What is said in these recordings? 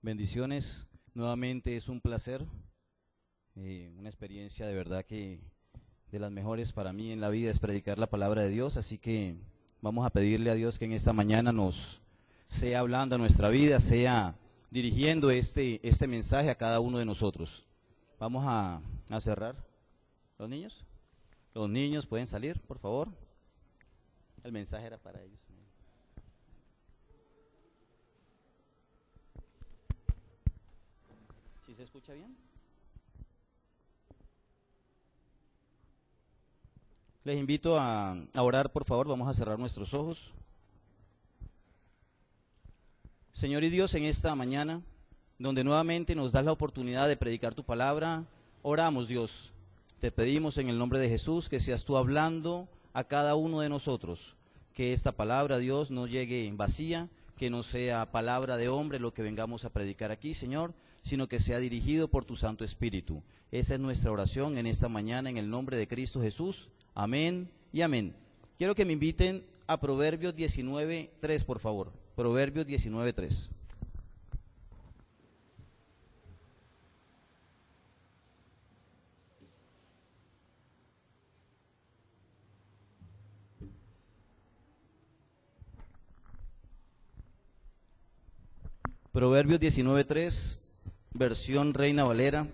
Bendiciones, nuevamente es un placer, una experiencia de verdad que de las mejores para mí en la vida es predicar la palabra de Dios, así que vamos a pedirle a Dios que en esta mañana nos sea hablando a nuestra vida, sea dirigiendo este mensaje a cada uno de nosotros. Vamos a cerrar. ¿Los niños? Los niños pueden salir, por favor. El mensaje era para ellos. ¿Sí se escucha bien? Les invito a orar, por favor. Vamos a cerrar nuestros ojos. Señor y Dios, en esta mañana, donde nuevamente nos das la oportunidad de predicar tu palabra, oramos, Dios. Te pedimos en el nombre de Jesús que seas tú hablando a cada uno de nosotros, que esta palabra, Dios, no llegue vacía, que no sea palabra de hombre lo que vengamos a predicar aquí, Señor, sino que sea dirigido por tu Santo Espíritu. Esa es nuestra oración en esta mañana en el nombre de Cristo Jesús. Amén y amén. Quiero que me inviten a Proverbios 19:3, por favor. Proverbios 19:3. Proverbios 19:3, versión Reina Valera,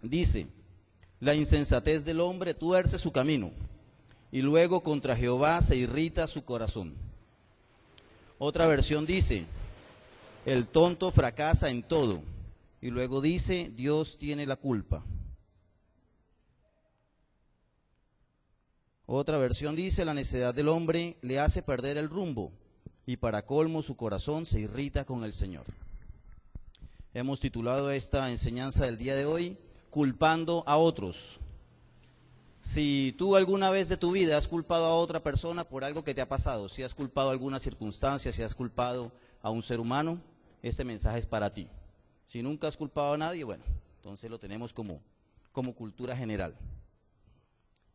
dice: la insensatez del hombre tuerce su camino, y luego contra Jehová se irrita su corazón. Otra versión dice: el tonto fracasa en todo, y luego dice: Dios tiene la culpa. Otra versión dice: la necedad del hombre le hace perder el rumbo, y para colmo su corazón se irrita con el Señor. Hemos titulado esta enseñanza del día de hoy, culpando a otros. Si tú alguna vez de tu vida has culpado a otra persona por algo que te ha pasado, si has culpado a alguna circunstancia, si has culpado a un ser humano, este mensaje es para ti. Si nunca has culpado a nadie, bueno, entonces lo tenemos como cultura general.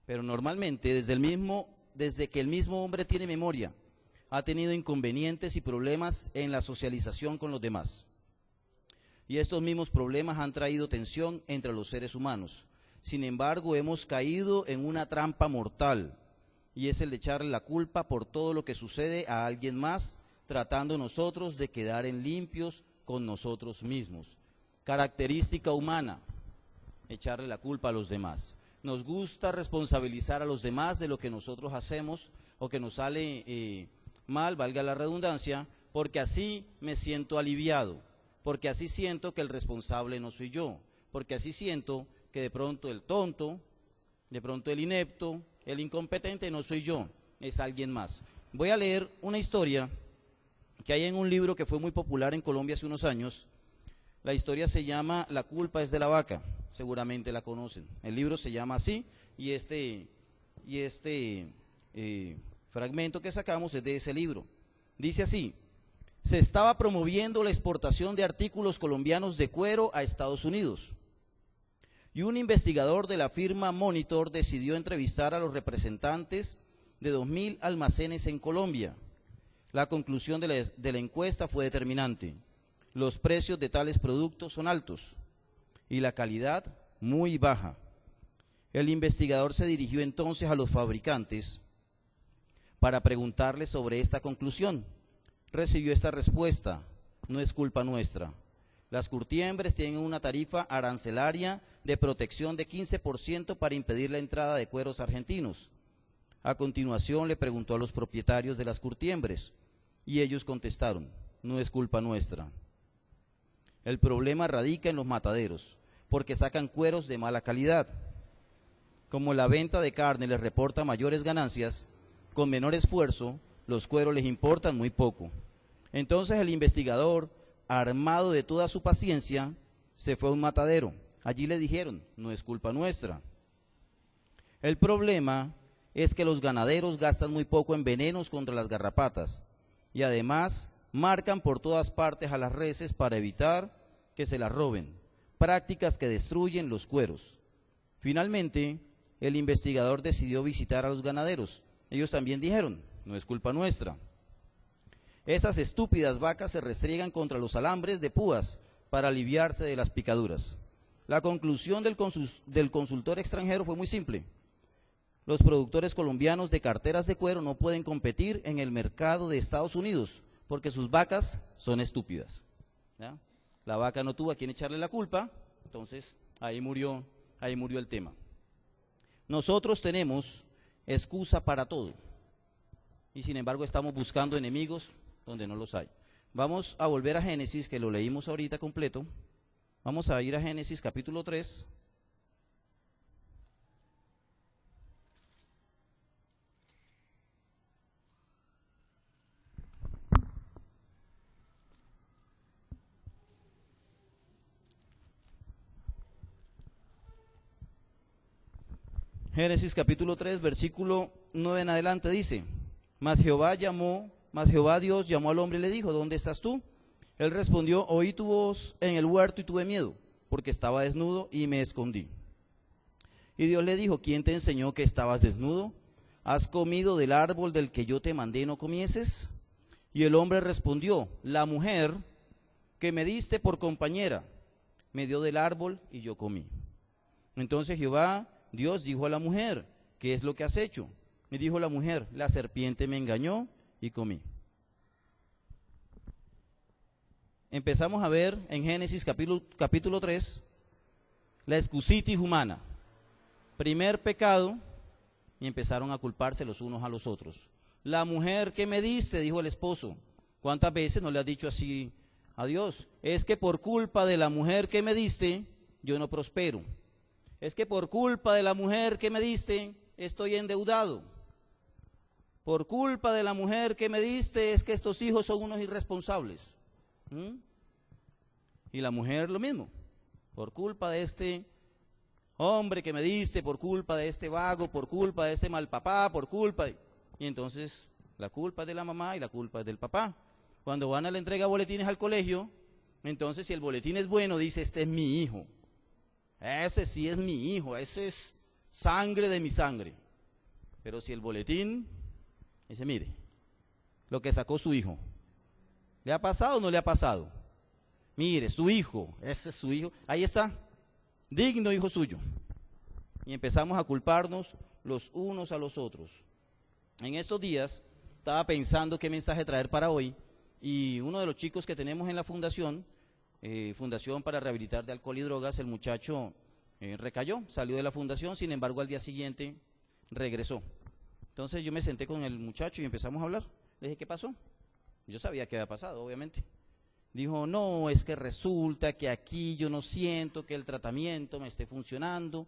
Pero normalmente desde que el mismo hombre tiene memoria, ha tenido inconvenientes y problemas en la socialización con los demás. Y estos mismos problemas han traído tensión entre los seres humanos. Sin embargo, hemos caído en una trampa mortal, y es el de echarle la culpa por todo lo que sucede a alguien más, tratando nosotros de quedar en limpios con nosotros mismos. Característica humana, echarle la culpa a los demás. Nos gusta responsabilizar a los demás de lo que nosotros hacemos o que nos sale mal, valga la redundancia, porque así me siento aliviado, porque así siento que el responsable no soy yo, porque así siento que de pronto el tonto, de pronto el inepto, el incompetente no soy yo, es alguien más. Voy a leer una historia que hay en un libro que fue muy popular en Colombia hace unos años. La historia se llama La culpa es de la vaca, seguramente la conocen. El libro se llama así y este fragmento que sacamos es de ese libro. Dice así: se estaba promoviendo la exportación de artículos colombianos de cuero a Estados Unidos. Y un investigador de la firma Monitor decidió entrevistar a los representantes de 2.000 almacenes en Colombia. La conclusión de la encuesta fue determinante. Los precios de tales productos son altos y la calidad muy baja. El investigador se dirigió entonces a los fabricantes para preguntarles sobre esta conclusión. Recibió esta respuesta: no es culpa nuestra. Las curtiembres tienen una tarifa arancelaria de protección de 15% para impedir la entrada de cueros argentinos. A continuación le preguntó a los propietarios de las curtiembres y ellos contestaron: no es culpa nuestra. El problema radica en los mataderos, porque sacan cueros de mala calidad. Como la venta de carne les reporta mayores ganancias, con menor esfuerzo, los cueros les importan muy poco. Entonces el investigador, armado de toda su paciencia, se fue a un matadero. Allí le dijeron: no es culpa nuestra. El problema es que los ganaderos gastan muy poco en venenos contra las garrapatas y además marcan por todas partes a las reses para evitar que se las roben, prácticas que destruyen los cueros. Finalmente, el investigador decidió visitar a los ganaderos. Ellos también dijeron: no es culpa nuestra. Esas estúpidas vacas se restriegan contra los alambres de púas para aliviarse de las picaduras. La conclusión del consultor extranjero fue muy simple. Los productores colombianos de carteras de cuero no pueden competir en el mercado de Estados Unidos porque sus vacas son estúpidas. ¿Ya? La vaca no tuvo a quien echarle la culpa, entonces ahí murió el tema. Nosotros tenemos excusa para todo y sin embargo estamos buscando enemigos donde no los hay. Vamos a volver a Génesis, que lo leímos ahorita completo. Vamos a ir a Génesis capítulo 3. Génesis capítulo 3, versículo 9 en adelante dice: Mas Jehová Dios llamó al hombre y le dijo: ¿Dónde estás tú? Él respondió: Oí tu voz en el huerto y tuve miedo, porque estaba desnudo y me escondí. Y Dios le dijo: ¿Quién te enseñó que estabas desnudo? ¿Has comido del árbol del que yo te mandé no comieses? Y el hombre respondió: La mujer que me diste por compañera me dio del árbol y yo comí. Entonces Jehová Dios dijo a la mujer: ¿Qué es lo que has hecho? Y dijo la mujer: La serpiente me engañó y comí. Empezamos a ver en Génesis capítulo 3 la excusitis humana. Primer pecado, y empezaron a culparse los unos a los otros. La mujer que me diste, dijo el esposo. ¿Cuántas veces no le has dicho así a Dios? Es que por culpa de la mujer que me diste, yo no prospero. Es que por culpa de la mujer que me diste, estoy endeudado. Por culpa de la mujer que me diste, es que estos hijos son unos irresponsables. Y la mujer lo mismo. Por culpa de este hombre que me diste, por culpa de este vago, por culpa de este mal papá, por culpa de... Y entonces la culpa es de la mamá y la culpa es del papá. Cuando van a la entrega de boletines al colegio, entonces si el boletín es bueno, dice: este es mi hijo. Ese sí es mi hijo, ese es sangre de mi sangre. Pero si el boletín dice: mire, lo que sacó su hijo, ¿le ha pasado o no le ha pasado? Mire, su hijo, ese es su hijo, ahí está, digno hijo suyo. Y empezamos a culparnos los unos a los otros. En estos días estaba pensando qué mensaje traer para hoy, y uno de los chicos que tenemos en la fundación, Fundación para Rehabilitar de Alcohol y Drogas, el muchacho recayó, salió de la fundación, sin embargo al día siguiente regresó. Entonces yo me senté con el muchacho y empezamos a hablar. Le dije: ¿qué pasó? Yo sabía qué había pasado, obviamente. Dijo: no, es que resulta que aquí yo no siento que el tratamiento me esté funcionando,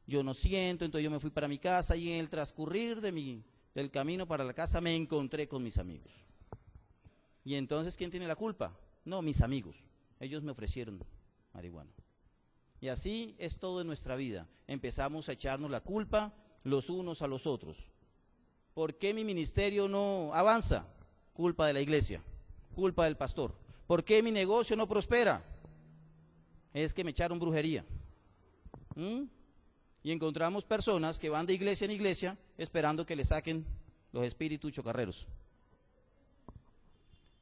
yo no siento, entonces yo me fui para mi casa y en el transcurrir del camino para la casa me encontré con mis amigos. Y entonces, ¿quién tiene la culpa? No, mis amigos. Ellos me ofrecieron marihuana. Y así es todo en nuestra vida. Empezamos a echarnos la culpa los unos a los otros. ¿Por qué mi ministerio no avanza? Culpa de la iglesia, culpa del pastor. ¿Por qué mi negocio no prospera? Es que me echaron brujería. Y encontramos personas que van de iglesia en iglesia esperando que le saquen los espíritus chocarreros.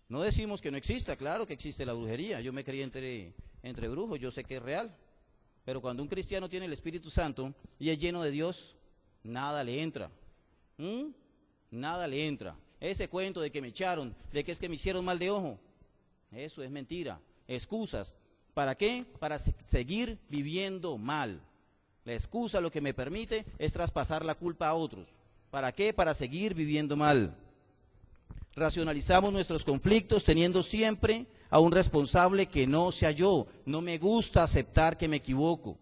No decimos que no exista, claro que existe la brujería. Yo me crié entre brujos, yo sé que es real. Pero cuando un cristiano tiene el Espíritu Santo y es lleno de Dios, nada le entra. Nada le entra. Ese cuento de que me echaron, de que es que me hicieron mal de ojo, eso es mentira. Excusas. ¿Para qué? Para seguir viviendo mal. La excusa lo que me permite es traspasar la culpa a otros. ¿Para qué? Para seguir viviendo mal. Racionalizamos nuestros conflictos teniendo siempre a un responsable que no sea yo. No me gusta aceptar que me equivoco.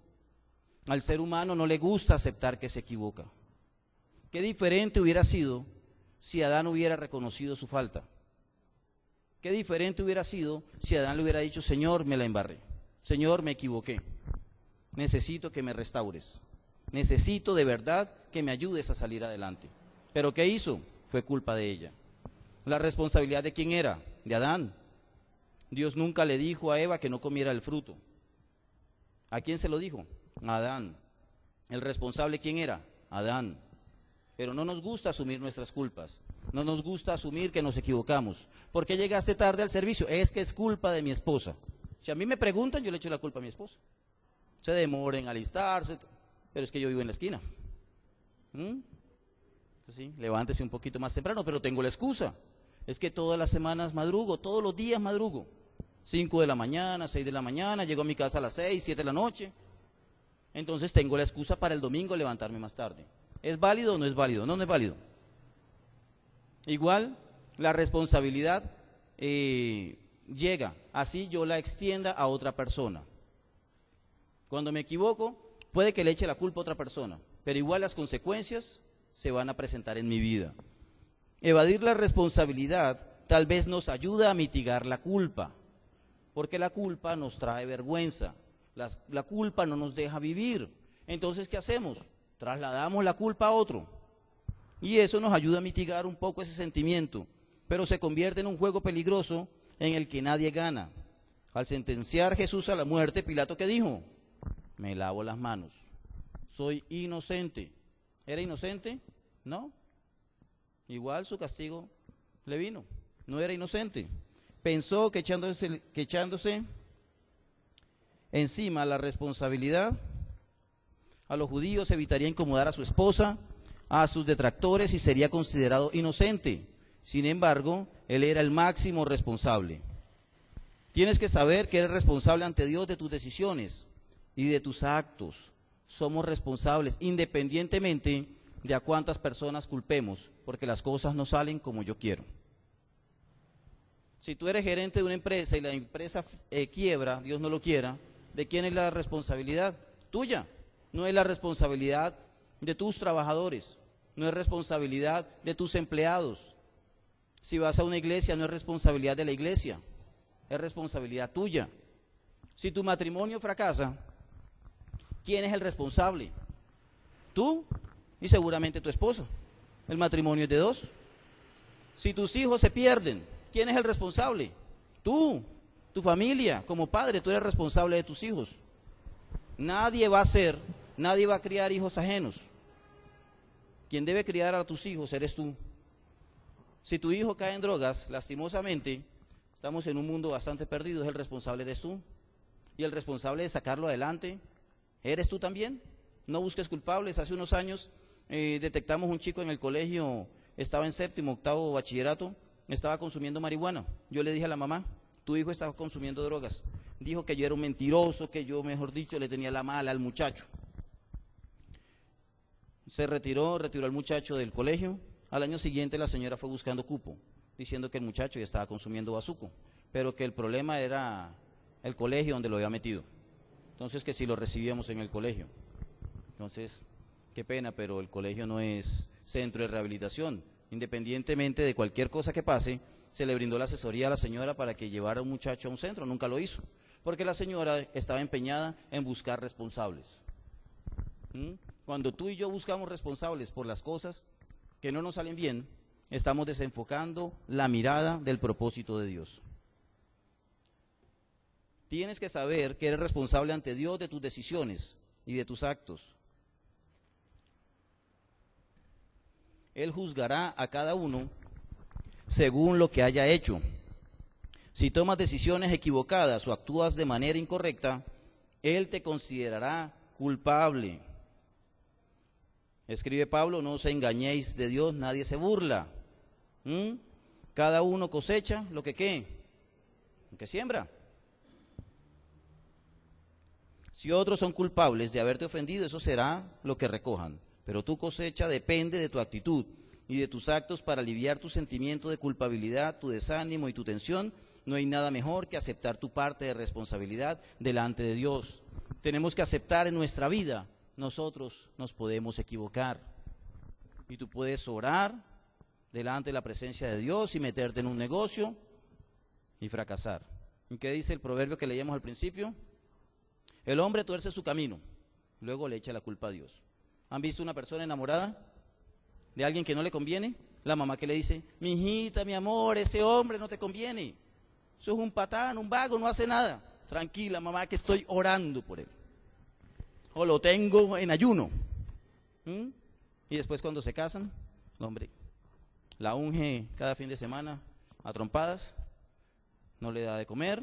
Al ser humano no le gusta aceptar que se equivoca. Qué diferente hubiera sido si Adán hubiera reconocido su falta. Qué diferente hubiera sido si Adán le hubiera dicho: Señor, me la embarré. Señor, me equivoqué. Necesito que me restaures. Necesito de verdad que me ayudes a salir adelante. ¿Pero qué hizo? Fue culpa de ella. ¿La responsabilidad de quién era? De Adán. Dios nunca le dijo a Eva que no comiera el fruto. ¿A quién se lo dijo? A Adán. ¿El responsable quién era? Adán. Pero no nos gusta asumir nuestras culpas. No nos gusta asumir que nos equivocamos. ¿Por qué llegaste tarde al servicio? Es que es culpa de mi esposa. Si a mí me preguntan, yo le echo la culpa a mi esposa. Se demora en alistarse, pero es que yo vivo en la esquina. Sí, levántese un poquito más temprano, pero tengo la excusa. Es que todas las semanas madrugo, todos los días madrugo. 5 de la mañana, 6 de la mañana, llego a mi casa a las 6, 7 de la noche. Entonces tengo la excusa para el domingo levantarme más tarde. ¿Es válido o no es válido? No, no es válido. Igual, la responsabilidad llega, así yo la extienda a otra persona. Cuando me equivoco, puede que le eche la culpa a otra persona, pero igual las consecuencias se van a presentar en mi vida. Evadir la responsabilidad tal vez nos ayuda a mitigar la culpa, porque la culpa nos trae vergüenza, la culpa no nos deja vivir. Entonces, ¿qué hacemos? Trasladamos la culpa a otro, y eso nos ayuda a mitigar un poco ese sentimiento, pero se convierte en un juego peligroso en el que nadie gana. Al sentenciar Jesús a la muerte, Pilato, ¿qué dijo? Me lavo las manos, soy inocente. ¿Era inocente? No. Igual su castigo le vino. No era inocente. Pensó que echándose encima la responsabilidad a los judíos evitaría incomodar a su esposa, a sus detractores y sería considerado inocente. Sin embargo, él era el máximo responsable. Tienes que saber que eres responsable ante Dios de tus decisiones y de tus actos. Somos responsables independientemente de a cuántas personas culpemos, porque las cosas no salen como yo quiero. Si tú eres gerente de una empresa y la empresa quiebra, Dios no lo quiera, ¿de quién es la responsabilidad? Tuya. No es la responsabilidad de tus trabajadores, no es responsabilidad de tus empleados. Si vas a una iglesia, no es responsabilidad de la iglesia, es responsabilidad tuya. Si tu matrimonio fracasa, ¿quién es el responsable? Tú y seguramente tu esposa. El matrimonio es de dos. Si tus hijos se pierden, ¿quién es el responsable? Tú, tu familia, como padre, tú eres responsable de tus hijos. Nadie va a criar hijos ajenos. Quien debe criar a tus hijos eres tú. Si tu hijo cae en drogas, lastimosamente, estamos en un mundo bastante perdido, el responsable eres tú. Y el responsable de sacarlo adelante, ¿eres tú también? No busques culpables. Hace unos años detectamos un chico en el colegio, estaba en 7º, 8º bachillerato, estaba consumiendo marihuana. Yo le dije a la mamá, tu hijo estaba consumiendo drogas. Dijo que yo era un mentiroso, que yo, mejor dicho, le tenía la mala al muchacho. Se retiró al muchacho del colegio. Al año siguiente la señora fue buscando cupo, diciendo que el muchacho ya estaba consumiendo bazuco, pero que el problema era el colegio donde lo había metido. Entonces, que si lo recibíamos en el colegio. Entonces, qué pena, pero el colegio no es centro de rehabilitación. Independientemente de cualquier cosa que pase, se le brindó la asesoría a la señora para que llevara a un muchacho a un centro. Nunca lo hizo, porque la señora estaba empeñada en buscar responsables. Cuando tú y yo buscamos responsables por las cosas que no nos salen bien, estamos desenfocando la mirada del propósito de Dios. Tienes que saber que eres responsable ante Dios de tus decisiones y de tus actos. Él juzgará a cada uno según lo que haya hecho. Si tomas decisiones equivocadas o actúas de manera incorrecta, Él te considerará culpable. Escribe Pablo, no os engañéis de Dios, nadie se burla. Cada uno cosecha lo que ¿qué? Lo que siembra. Si otros son culpables de haberte ofendido, eso será lo que recojan. Pero tu cosecha depende de tu actitud y de tus actos para aliviar tu sentimiento de culpabilidad, tu desánimo y tu tensión. No hay nada mejor que aceptar tu parte de responsabilidad delante de Dios. Tenemos que aceptar en nuestra vida, nosotros nos podemos equivocar. Y tú puedes orar delante de la presencia de Dios y meterte en un negocio y fracasar. ¿Y qué dice el proverbio que leíamos al principio? El hombre tuerce su camino, luego le echa la culpa a Dios. ¿Han visto una persona enamorada de alguien que no le conviene? La mamá que le dice, mi hijita, mi amor, ese hombre no te conviene. Eso es un patán, un vago, no hace nada. Tranquila, mamá, que estoy orando por él. O lo tengo en ayuno. Y después cuando se casan, el hombre la unge cada fin de semana a trompadas, no le da de comer,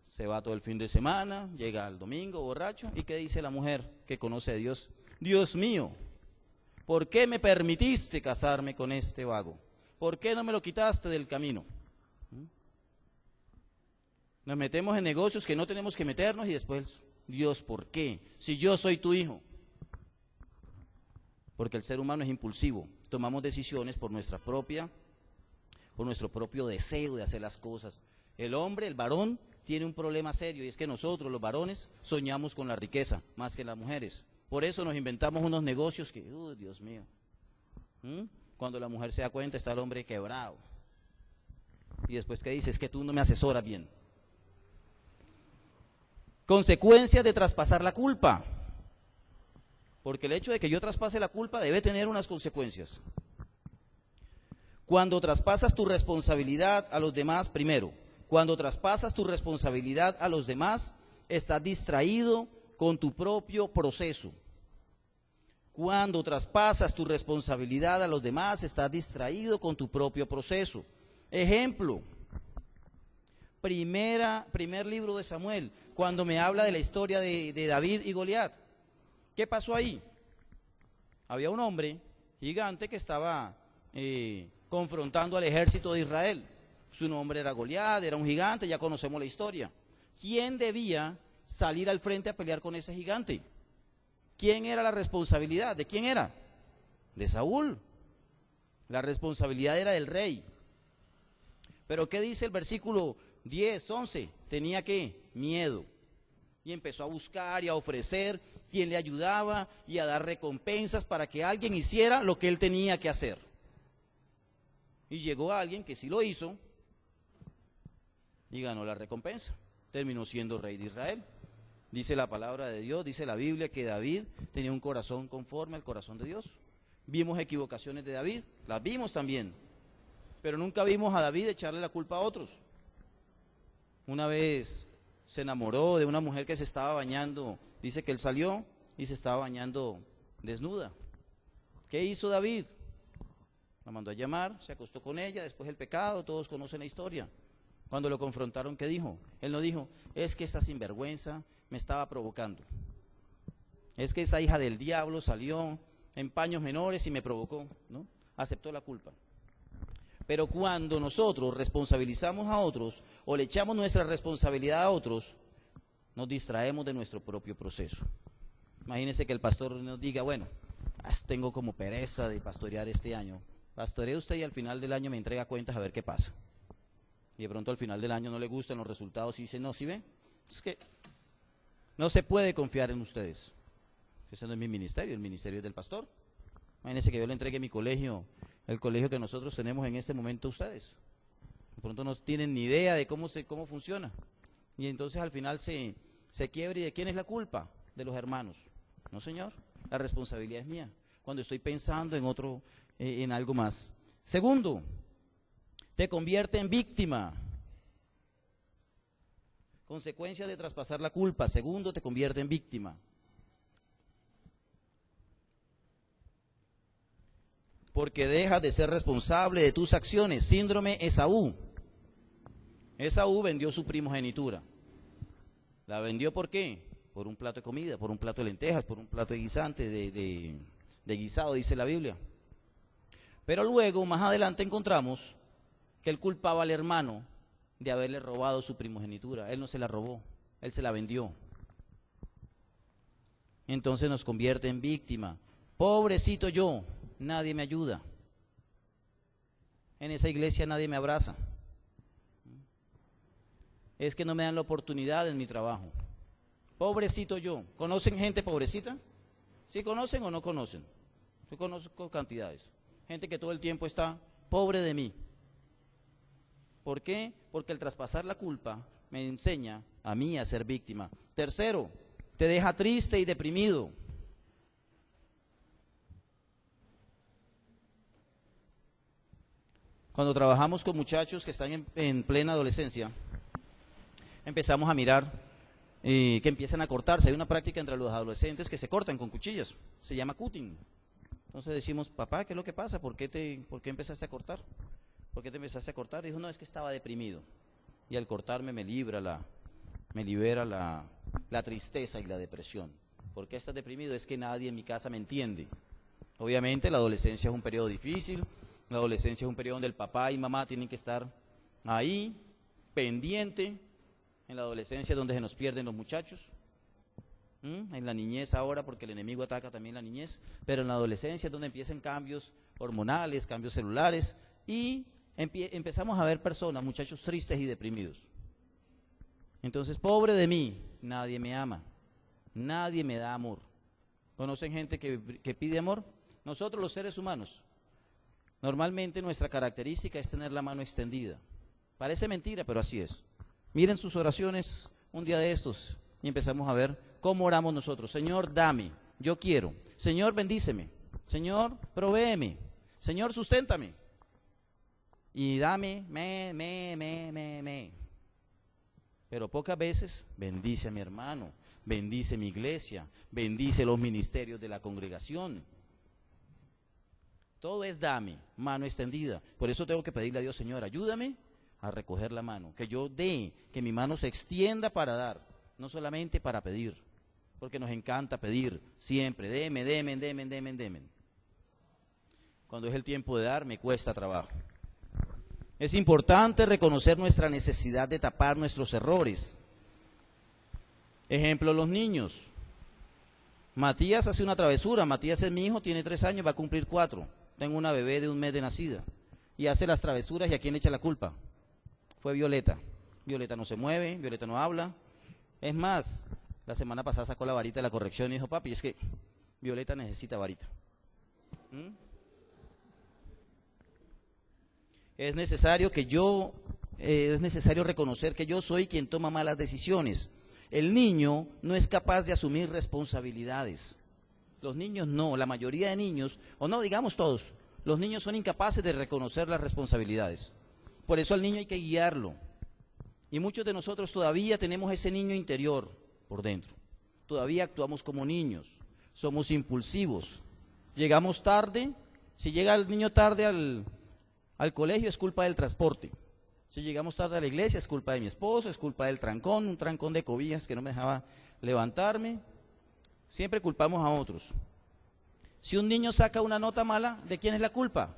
Se va todo el fin de semana, llega el domingo borracho, ¿y qué dice la mujer que conoce a Dios? Dios mío, ¿por qué me permitiste casarme con este vago? ¿Por qué no me lo quitaste del camino? Nos metemos en negocios que no tenemos que meternos y después, Dios, ¿por qué? Si yo soy tu hijo. Porque el ser humano es impulsivo, tomamos decisiones por nuestro propio deseo de hacer las cosas. El hombre, el varón, tiene un problema serio y es que nosotros, los varones, soñamos con la riqueza más que las mujeres. Por eso nos inventamos unos negocios que, Dios mío, cuando la mujer se da cuenta está el hombre quebrado. Y después, ¿qué dice? Es que tú no me asesoras bien. Consecuencias de traspasar la culpa. Porque el hecho de que yo traspase la culpa debe tener unas consecuencias. Cuando traspasas tu responsabilidad a los demás, primero, cuando traspasas tu responsabilidad a los demás, estás distraído con tu propio proceso. Cuando traspasas tu responsabilidad a los demás, estás distraído con tu propio proceso. Ejemplo, primer libro de Samuel, cuando me habla de la historia de David y Goliat. ¿Qué pasó ahí? Había un hombre gigante que estaba confrontando al ejército de Israel. Su nombre era Goliat, era un gigante, ya conocemos la historia. ¿Quién debía salir al frente a pelear con ese gigante? ¿Quién era la responsabilidad? ¿De quién era? De Saúl. La responsabilidad era del rey. Pero ¿qué dice el versículo 10, 11? Tenía ¿qué? Miedo. Y empezó a buscar y a ofrecer quien le ayudaba y a dar recompensas para que alguien hiciera lo que él tenía que hacer. Y llegó alguien que sí lo hizo y ganó la recompensa. Terminó siendo rey de Israel. Dice la palabra de Dios, dice la Biblia que David tenía un corazón conforme al corazón de Dios. Vimos equivocaciones de David, las vimos también, pero nunca vimos a David echarle la culpa a otros. Una vez se enamoró de una mujer que se estaba bañando, dice que él salió y se estaba bañando desnuda. ¿Qué hizo David? La mandó a llamar, se acostó con ella, después el pecado, todos conocen la historia. Cuando lo confrontaron, ¿qué dijo? Él no dijo, es que esta sinvergüenza me estaba provocando. Es que esa hija del diablo salió en paños menores y me provocó, ¿no? Aceptó la culpa. Pero cuando nosotros responsabilizamos a otros o le echamos nuestra responsabilidad a otros, nos distraemos de nuestro propio proceso. Imagínense que el pastor nos diga, bueno, tengo como pereza de pastorear este año. Pastoree usted y al final del año me entrega cuentas a ver qué pasa. Y de pronto al final del año no le gustan los resultados y dice, no, ¿sí ve? Es que no se puede confiar en ustedes. Ese no es mi ministerio, el ministerio es del pastor. Imagínense que yo le entregue mi colegio, el colegio que nosotros tenemos en este momento a ustedes. De pronto no tienen ni idea de cómo funciona. Y entonces al final se quiebra. ¿Y de quién es la culpa? De los hermanos. No, señor, la responsabilidad es mía. Cuando estoy pensando en algo más. Segundo, te convierte en víctima. Consecuencia de traspasar la culpa. Segundo, te convierte en víctima. Porque dejas de ser responsable de tus acciones. Síndrome Esaú. Esaú vendió su primogenitura. ¿La vendió por qué? Por un plato de comida, por un plato de lentejas, por un plato de guisante, de guisado, dice la Biblia. Pero luego, más adelante, encontramos que él culpaba al hermano de haberle robado su primogenitura. Él no se la robó, él se la vendió. Entonces nos convierte en víctima. Pobrecito yo, nadie me ayuda. En esa iglesia nadie me abraza. Es que no me dan la oportunidad en mi trabajo. Pobrecito yo. ¿Conocen gente pobrecita? ¿Sí conocen o no conocen? Yo conozco cantidades. Gente que todo el tiempo está pobre de mí. ¿Por qué? Porque el traspasar la culpa me enseña a mí a ser víctima. Tercero, te deja triste y deprimido. Cuando trabajamos con muchachos que están en plena adolescencia, empezamos a mirar que empiezan a cortarse. Hay una práctica entre los adolescentes que se cortan con cuchillas, se llama cutting. Entonces decimos, papá, ¿qué es lo que pasa? ¿Por qué empezaste a cortar? ¿Por qué te empezaste a cortar? Dijo, no, es que estaba deprimido y al cortarme me libra me libera la tristeza y la depresión. ¿Por qué estás deprimido? Es que nadie en mi casa me entiende. Obviamente la adolescencia es un periodo difícil, la adolescencia es un periodo donde el papá y mamá tienen que estar ahí, pendiente. En la adolescencia es donde se nos pierden los muchachos. En la niñez ahora, porque el enemigo ataca también la niñez, pero en la adolescencia es donde empiezan cambios hormonales, cambios celulares, y empezamos a ver personas, muchachos tristes y deprimidos. Entonces, pobre de mí, nadie me ama, nadie me da amor. ¿Conocen gente que pide amor? Nosotros los seres humanos, normalmente nuestra característica es tener la mano extendida. Parece mentira, pero así es. Miren sus oraciones un día de estos y empezamos a ver cómo oramos nosotros. Señor, dame, yo quiero. Señor, bendíceme. Señor, provéeme. Señor, susténtame. Y dame, me. Pero pocas veces bendice a mi hermano, bendice mi iglesia, bendice los ministerios de la congregación. Todo es dame, mano extendida. Por eso tengo que pedirle a Dios, Señor, ayúdame a recoger la mano, que yo dé, que mi mano se extienda para dar, no solamente para pedir, porque nos encanta pedir siempre, deme. Cuando es el tiempo de dar, me cuesta trabajo. Es importante reconocer nuestra necesidad de tapar nuestros errores. Ejemplo, los niños. Matías hace una travesura. Matías es mi hijo, tiene 3 años, va a cumplir 4. Tengo una bebé de 1 mes de nacida. Y hace las travesuras, ¿y a quién le echa la culpa? Fue Violeta. Violeta no se mueve, Violeta no habla. Es más, la semana pasada sacó la varita de la corrección y dijo, papi, es que Violeta necesita varita. Es necesario reconocer que yo soy quien toma malas decisiones. El niño no es capaz de asumir responsabilidades. Los niños no, la mayoría de niños, o no, digamos todos, los niños son incapaces de reconocer las responsabilidades. Por eso al niño hay que guiarlo. Y muchos de nosotros todavía tenemos ese niño interior por dentro. Todavía actuamos como niños, somos impulsivos. Llegamos tarde, si llega el niño tarde al colegio es culpa del transporte. Si llegamos tarde a la iglesia es culpa de mi esposo, es culpa del trancón, un trancón de cobijas que no me dejaba levantarme. Siempre culpamos a otros. Si un niño saca una nota mala, ¿de quién es la culpa?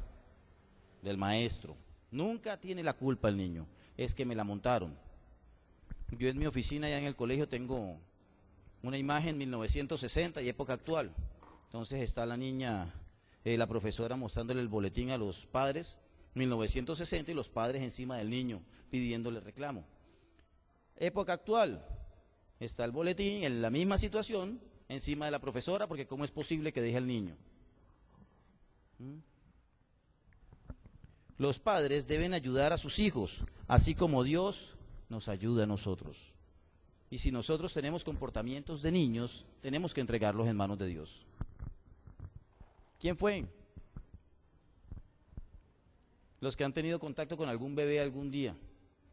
Del maestro. Nunca tiene la culpa el niño, es que me la montaron. Yo en mi oficina allá en el colegio tengo una imagen 1960 y época actual. Entonces está la niña, la profesora mostrándole el boletín a los padres, 1960, y los padres encima del niño pidiéndole reclamo. Época actual, está el boletín en la misma situación encima de la profesora, porque ¿cómo es posible que deje al niño? Los padres deben ayudar a sus hijos, así como Dios nos ayuda a nosotros. Y si nosotros tenemos comportamientos de niños, tenemos que entregarlos en manos de Dios. ¿Quién fue? Los que han tenido contacto con algún bebé algún día.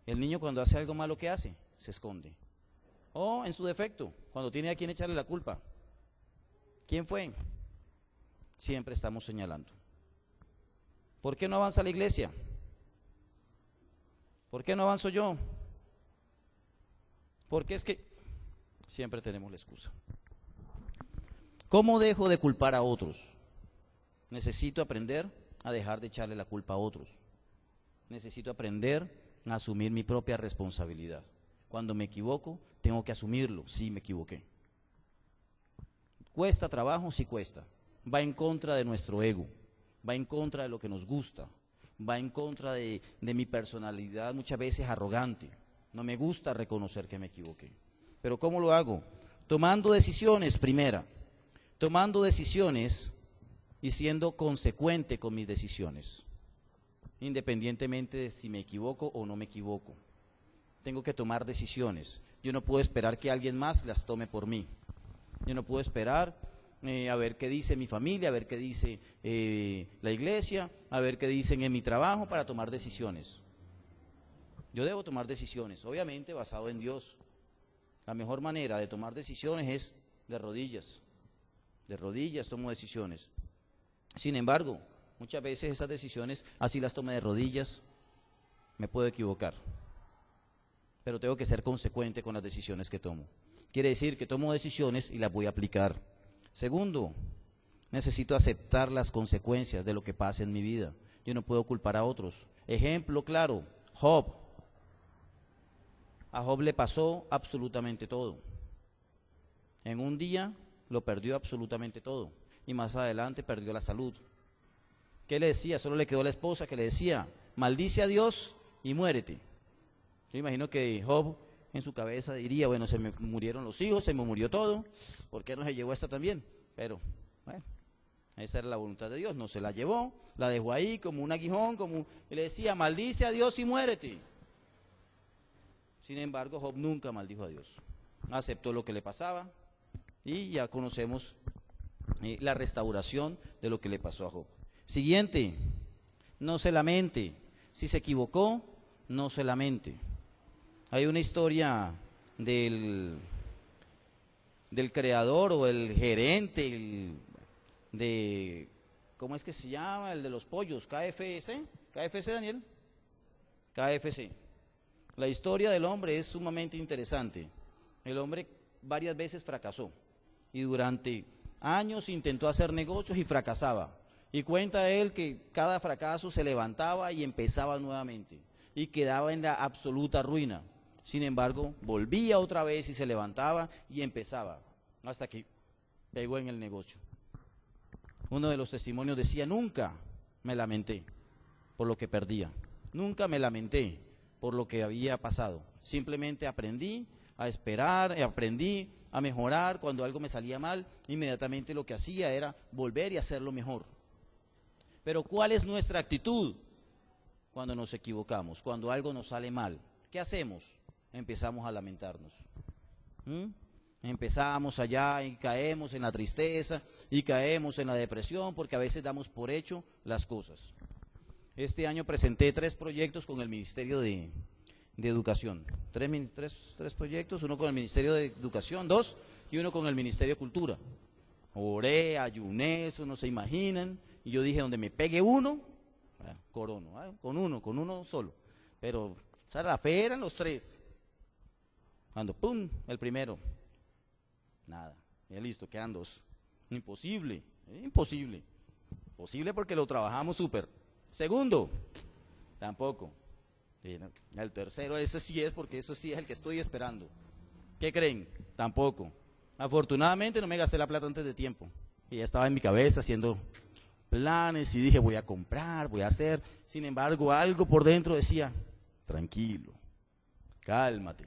El niño cuando hace algo malo, ¿qué hace? Se esconde. O en su defecto, cuando tiene a quien echarle la culpa. ¿Quién fue? Siempre estamos señalando. ¿Por qué no avanza la iglesia? ¿Por qué no avanzo yo? Porque es que siempre tenemos la excusa. ¿Cómo dejo de culpar a otros? Necesito aprender a dejar de echarle la culpa a otros. Necesito aprender a asumir mi propia responsabilidad. Cuando me equivoco, tengo que asumirlo. Sí, me equivoqué. ¿Cuesta trabajo? Sí cuesta. Va en contra de nuestro ego. Va en contra de lo que nos gusta, va en contra de mi personalidad muchas veces arrogante. No me gusta reconocer que me equivoqué. ¿Pero cómo lo hago? Tomando decisiones, primera. Tomando decisiones y siendo consecuente con mis decisiones. Independientemente de si me equivoco o no me equivoco. Tengo que tomar decisiones. Yo no puedo esperar que alguien más las tome por mí. Yo no puedo esperar a ver qué dice mi familia, a ver qué dice la iglesia, a ver qué dicen en mi trabajo para tomar decisiones. Yo debo tomar decisiones, obviamente basado en Dios. La mejor manera de tomar decisiones es de rodillas. De rodillas tomo decisiones. Sin embargo, muchas veces esas decisiones, así las tome de rodillas, me puedo equivocar. pero tengo que ser consecuente con las decisiones que tomo. Quiere decir que tomo decisiones y las voy a aplicar. Segundo, necesito aceptar las consecuencias de lo que pasa en mi vida. Yo no puedo culpar a otros. Ejemplo claro, Job. A Job le pasó absolutamente todo. En un día lo perdió absolutamente todo. Y más adelante perdió la salud. ¿Qué le decía? Solo le quedó la esposa que le decía, maldice a Dios y muérete. Yo imagino que Job en su cabeza diría, bueno, se me murieron los hijos, se me murió todo, ¿por qué no se llevó esta también? Pero, bueno, esa era la voluntad de Dios, no se la llevó, la dejó ahí como un aguijón, y le decía, maldice a Dios y muérete. Sin embargo, Job nunca maldijo a Dios, aceptó lo que le pasaba y ya conocemos la restauración de lo que le pasó a Job. Siguiente, no se lamente, si se equivocó, no se lamente. Hay una historia del creador o el gerente de, ¿cómo es que se llama? El de los pollos, KFC, KFC, Daniel, KFC. La historia del hombre es sumamente interesante. El hombre varias veces fracasó y durante años intentó hacer negocios y fracasaba. Y cuenta él que cada fracaso se levantaba y empezaba nuevamente y quedaba en la absoluta ruina. Sin embargo, volvía otra vez y se levantaba y empezaba, hasta que pegó en el negocio. Uno de los testimonios decía, nunca me lamenté por lo que perdía, nunca me lamenté por lo que había pasado. Simplemente aprendí a esperar, aprendí a mejorar. Cuando algo me salía mal, inmediatamente lo que hacía era volver y hacerlo mejor. Pero ¿cuál es nuestra actitud cuando nos equivocamos, cuando algo nos sale mal? ¿Qué hacemos? Empezamos a lamentarnos. Empezamos allá y caemos en la tristeza y caemos en la depresión porque a veces damos por hecho las cosas. Este año presenté 3 proyectos con el Ministerio de Educación. 3 proyectos, uno con el Ministerio de Educación, 2, y uno con el Ministerio de Cultura. Oré, ayuné, eso no se imaginan. Y yo dije, donde me pegue uno, corono, con uno solo. Pero, ¿sabes? La fe eran los 3. Cuando, ¡pum!, el primero. Nada, ya listo, quedan 2. Imposible, imposible. Posible porque lo trabajamos súper. Segundo, tampoco. El tercero, ese sí es, porque eso sí es el que estoy esperando. ¿Qué creen? Tampoco. Afortunadamente no me gasté la plata antes de tiempo. Y ya estaba en mi cabeza haciendo planes y dije, voy a comprar, voy a hacer. Sin embargo, algo por dentro decía, tranquilo, cálmate.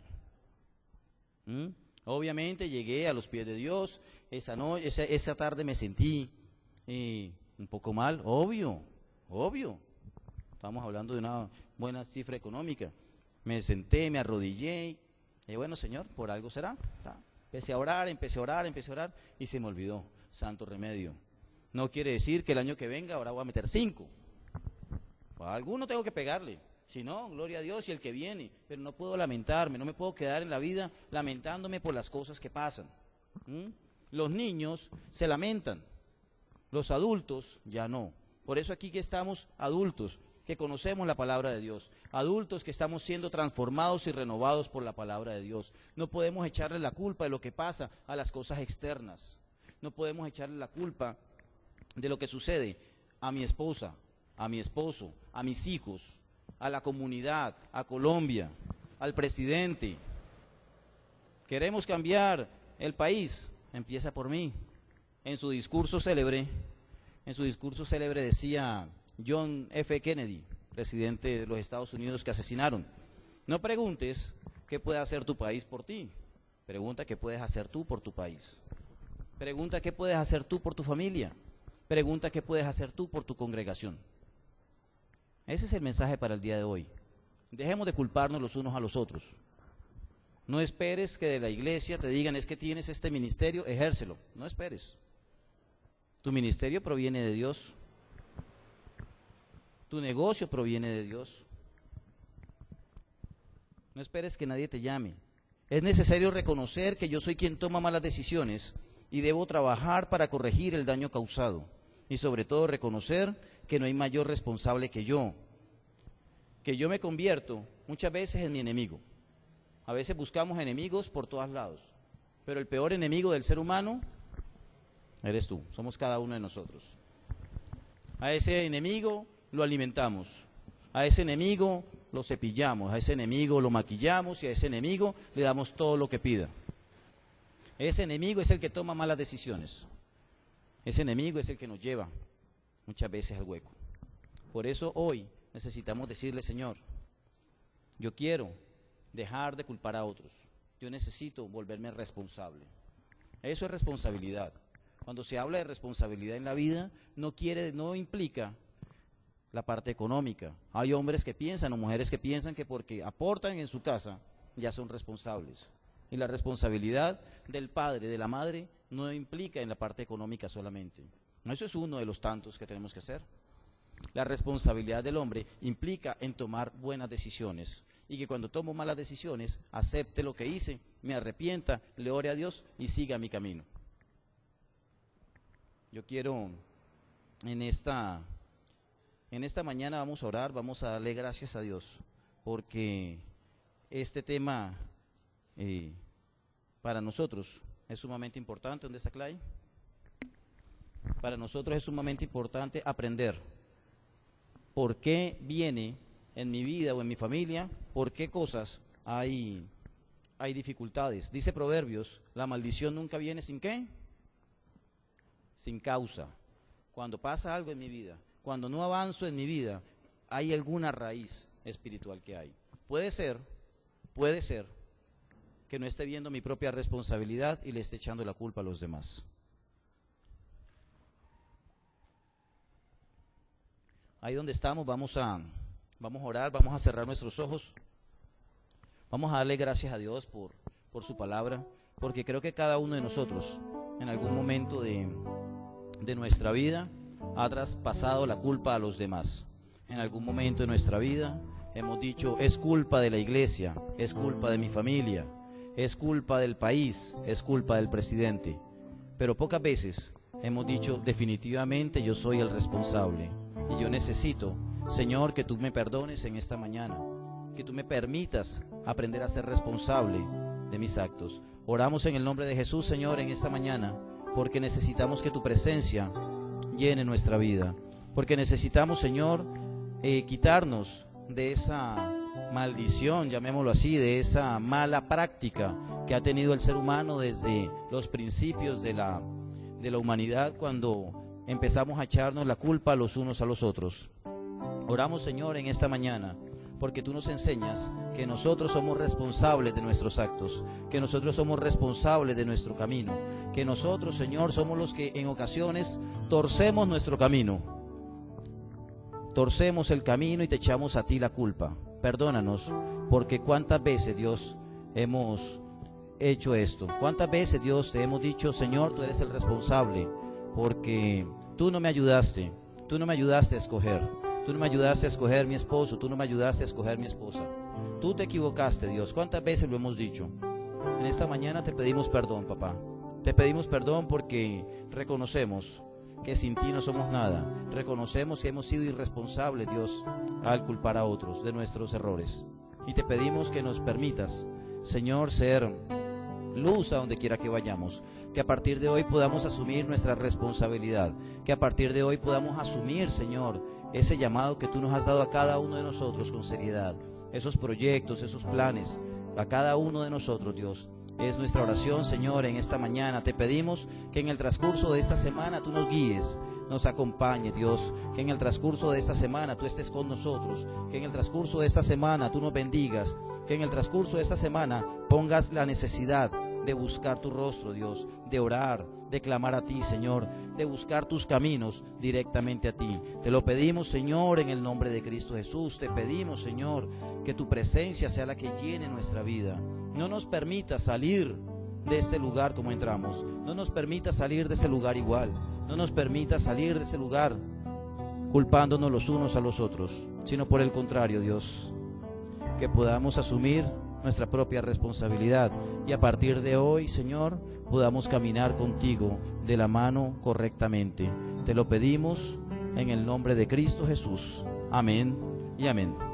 Obviamente llegué a los pies de Dios. Esa tarde me sentí un poco mal, obvio. Estamos hablando de una buena cifra económica. Me senté, me arrodillé y bueno, Señor, por algo será. Empecé a orar y se me olvidó. Santo remedio. No quiere decir que el año que venga ahora voy a meter 5. A alguno tengo que pegarle. Si no, gloria a Dios y el que viene. Pero no puedo lamentarme, no me puedo quedar en la vida lamentándome por las cosas que pasan. Los niños se lamentan, los adultos ya no. Por eso aquí que estamos adultos, que conocemos la palabra de Dios, adultos que estamos siendo transformados y renovados por la palabra de Dios. No podemos echarle la culpa de lo que pasa a las cosas externas. No podemos echarle la culpa de lo que sucede a mi esposa, a mi esposo, a mis hijos, a la comunidad, a Colombia, al presidente. Queremos cambiar el país, empieza por mí. En su discurso célebre decía John F. Kennedy, presidente de los Estados Unidos que asesinaron, no preguntes qué puede hacer tu país por ti, pregunta qué puedes hacer tú por tu país. Pregunta qué puedes hacer tú por tu familia, pregunta qué puedes hacer tú por tu congregación. Ese es el mensaje para el día de hoy. Dejemos de culparnos los unos a los otros. No esperes que de la iglesia te digan, es que tienes este ministerio, ejércelo. No esperes. Tu ministerio proviene de Dios. Tu negocio proviene de Dios. No esperes que nadie te llame. Es necesario reconocer que yo soy quien toma malas decisiones y debo trabajar para corregir el daño causado. Y sobre todo reconocer que no hay mayor responsable que yo me convierto muchas veces en mi enemigo. A veces buscamos enemigos por todos lados, pero el peor enemigo del ser humano eres tú, somos cada uno de nosotros. A ese enemigo lo alimentamos, a ese enemigo lo cepillamos, a ese enemigo lo maquillamos y a ese enemigo le damos todo lo que pida. Ese enemigo es el que toma malas decisiones. Ese enemigo es el que nos lleva muchas veces al hueco. Por eso hoy necesitamos decirle: Señor, yo quiero dejar de culpar a otros. Yo necesito volverme responsable. Eso es responsabilidad. Cuando se habla de responsabilidad en la vida, no implica la parte económica. Hay hombres que piensan o mujeres que piensan que porque aportan en su casa ya son responsables. Y la responsabilidad del padre, de la madre, no implica en la parte económica solamente. Eso es uno de los tantos que tenemos que hacer. La responsabilidad del hombre implica en tomar buenas decisiones y que cuando tomo malas decisiones acepte lo que hice, me arrepienta, le ore a Dios y siga mi camino. Yo quiero en esta mañana vamos a orar, vamos a darle gracias a Dios porque este tema para nosotros es sumamente importante. ¿Dónde está Clay? Para nosotros es sumamente importante aprender por qué viene en mi vida o en mi familia, por qué cosas hay dificultades. Dice Proverbios, la maldición nunca viene sin ¿qué? Sin causa. Cuando pasa algo en mi vida, cuando no avanzo en mi vida, hay alguna raíz espiritual que hay. Puede ser que no esté viendo mi propia responsabilidad y le esté echando la culpa a los demás. Ahí donde estamos vamos a orar, vamos a cerrar nuestros ojos, vamos a darle gracias a Dios por su palabra, porque creo que cada uno de nosotros en algún momento de nuestra vida ha traspasado la culpa a los demás. En algún momento de nuestra vida hemos dicho: es culpa de la iglesia, es culpa de mi familia, es culpa del país, es culpa del presidente. Pero pocas veces hemos dicho: definitivamente yo soy el responsable. Y yo necesito, Señor, que tú me perdones en esta mañana, que tú me permitas aprender a ser responsable de mis actos. Oramos en el nombre de Jesús, Señor, en esta mañana, porque necesitamos que tu presencia llene nuestra vida, porque necesitamos, Señor, quitarnos de esa maldición, llamémoslo así, de esa mala práctica que ha tenido el ser humano desde los principios de la humanidad, cuando empezamos a echarnos la culpa los unos a los otros. Oramos, Señor, en esta mañana, porque tú nos enseñas que nosotros somos responsables de nuestros actos, que nosotros somos responsables de nuestro camino, que nosotros, Señor, somos los que en ocasiones torcemos nuestro camino, torcemos el camino y te echamos a ti la culpa. Perdónanos, porque cuántas veces, Dios, hemos hecho esto, cuántas veces, Dios, te hemos dicho: Señor, tú eres el responsable, porque tú no me ayudaste a escoger, tú no me ayudaste a escoger mi esposo, tú no me ayudaste a escoger mi esposa, tú te equivocaste, Dios. ¿Cuántas veces lo hemos dicho? En esta mañana te pedimos perdón, papá, te pedimos perdón porque reconocemos que sin ti no somos nada, reconocemos que hemos sido irresponsables, Dios, al culpar a otros de nuestros errores, y te pedimos que nos permitas, Señor, ser luz a donde quiera que vayamos, que a partir de hoy podamos asumir nuestra responsabilidad, que a partir de hoy podamos asumir, Señor, ese llamado que tú nos has dado a cada uno de nosotros con seriedad, esos proyectos, esos planes, a cada uno de nosotros, Dios. Es nuestra oración, Señor, en esta mañana. Te pedimos que en el transcurso de esta semana tú nos guíes, nos acompañe, Dios, que en el transcurso de esta semana tú estés con nosotros, que en el transcurso de esta semana tú nos bendigas, que en el transcurso de esta semana pongas la necesidad de buscar tu rostro, Dios, de orar, de clamar a ti, Señor, de buscar tus caminos directamente a ti. Te lo pedimos, Señor, en el nombre de Cristo Jesús. Te pedimos, Señor, que tu presencia sea la que llene nuestra vida. No nos permita salir de este lugar como entramos. No nos permita salir de este lugar igual. No nos permita salir de este lugar culpándonos los unos a los otros, sino por el contrario, Dios, que podamos asumir nuestra propia responsabilidad y a partir de hoy, Señor, podamos caminar contigo de la mano correctamente. Te lo pedimos en el nombre de Cristo Jesús. Amén y amén.